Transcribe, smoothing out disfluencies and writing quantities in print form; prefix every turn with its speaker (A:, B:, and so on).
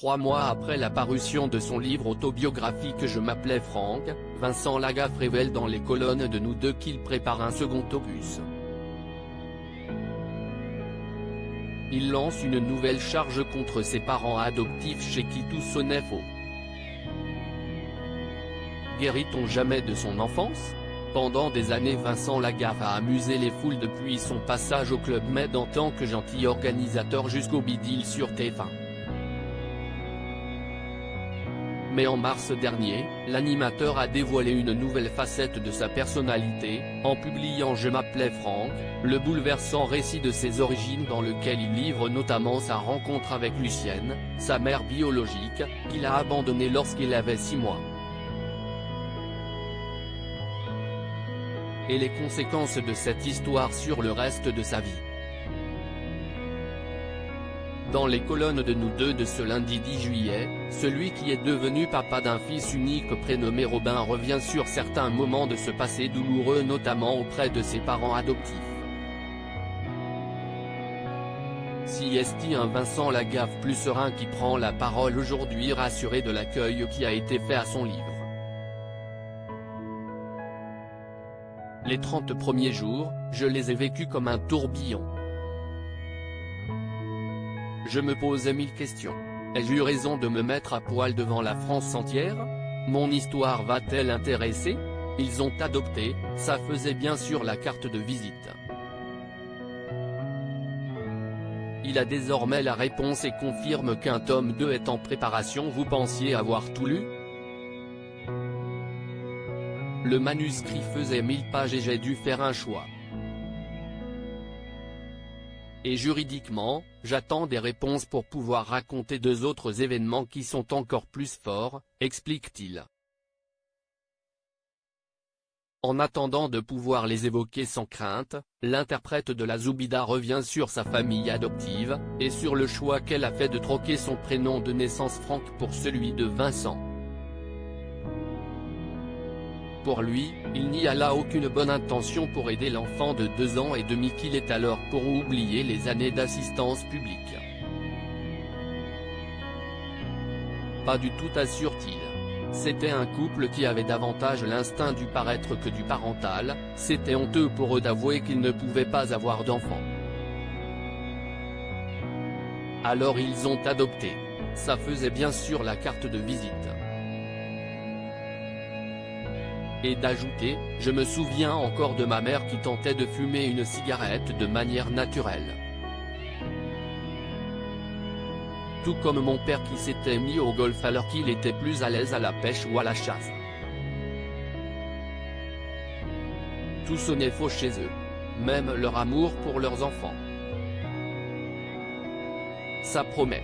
A: 3 mois après la parution de son livre autobiographique Je m'appelais Franck, Vincent Lagaffe révèle dans les colonnes de Nous Deux qu'il prépare un second opus. Il lance une nouvelle charge contre ses parents adoptifs chez qui tout sonnait faux. Guérit-on jamais de son enfance ? Pendant des années Vincent Lagaffe a amusé les foules depuis son passage au Club Med en tant que gentil organisateur jusqu'au bidil sur TF1. Mais en mars dernier, l'animateur a dévoilé une nouvelle facette de sa personnalité, en publiant Je m'appelais Franck, le bouleversant récit de ses origines dans lequel il livre notamment sa rencontre avec Lucienne, sa mère biologique, qu'il a abandonnée lorsqu'il avait 6 mois. Et les conséquences de cette histoire sur le reste de sa vie. Dans les colonnes de Nous Deux de ce lundi 10 juillet, celui qui est devenu papa d'un fils unique prénommé Robin revient sur certains moments de ce passé douloureux notamment auprès de ses parents adoptifs. Si est-il un Vincent Lagaffe plus serein qui prend la parole aujourd'hui rassuré de l'accueil qui a été fait à son livre. Les 30 premiers jours, je les ai vécus comme un tourbillon. Je me posais 1000 questions. Ai-je eu raison de me mettre à poil devant la France entière? Mon histoire va-t-elle intéresser? Ils ont adopté, ça faisait bien sûr la carte de visite. Il a désormais la réponse et confirme qu'un tome 2 est en préparation. Vous pensiez avoir tout lu? Le manuscrit faisait 1000 pages et j'ai dû faire un choix. Et juridiquement, j'attends des réponses pour pouvoir raconter 2 autres événements qui sont encore plus forts, explique-t-il. En attendant de pouvoir les évoquer sans crainte, l'interprète de la Zoubida revient sur sa famille adoptive, et sur le choix qu'elle a fait de troquer son prénom de naissance Franck pour celui de Vincent. Pour lui, il n'y a là aucune bonne intention pour aider l'enfant de 2 ans et demi qu'il est alors pour oublier les années d'assistance publique. Pas du tout assure-t-il. C'était un couple qui avait davantage l'instinct du paraître que du parental, c'était honteux pour eux d'avouer qu'ils ne pouvaient pas avoir d'enfant. Alors ils ont adopté. Ça faisait bien sûr la carte de visite. Et d'ajouter, je me souviens encore de ma mère qui tentait de fumer une cigarette de manière naturelle. Tout comme mon père qui s'était mis au golf alors qu'il était plus à l'aise à la pêche ou à la chasse. Tout sonnait faux chez eux. Même leur amour pour leurs enfants. Ça promet.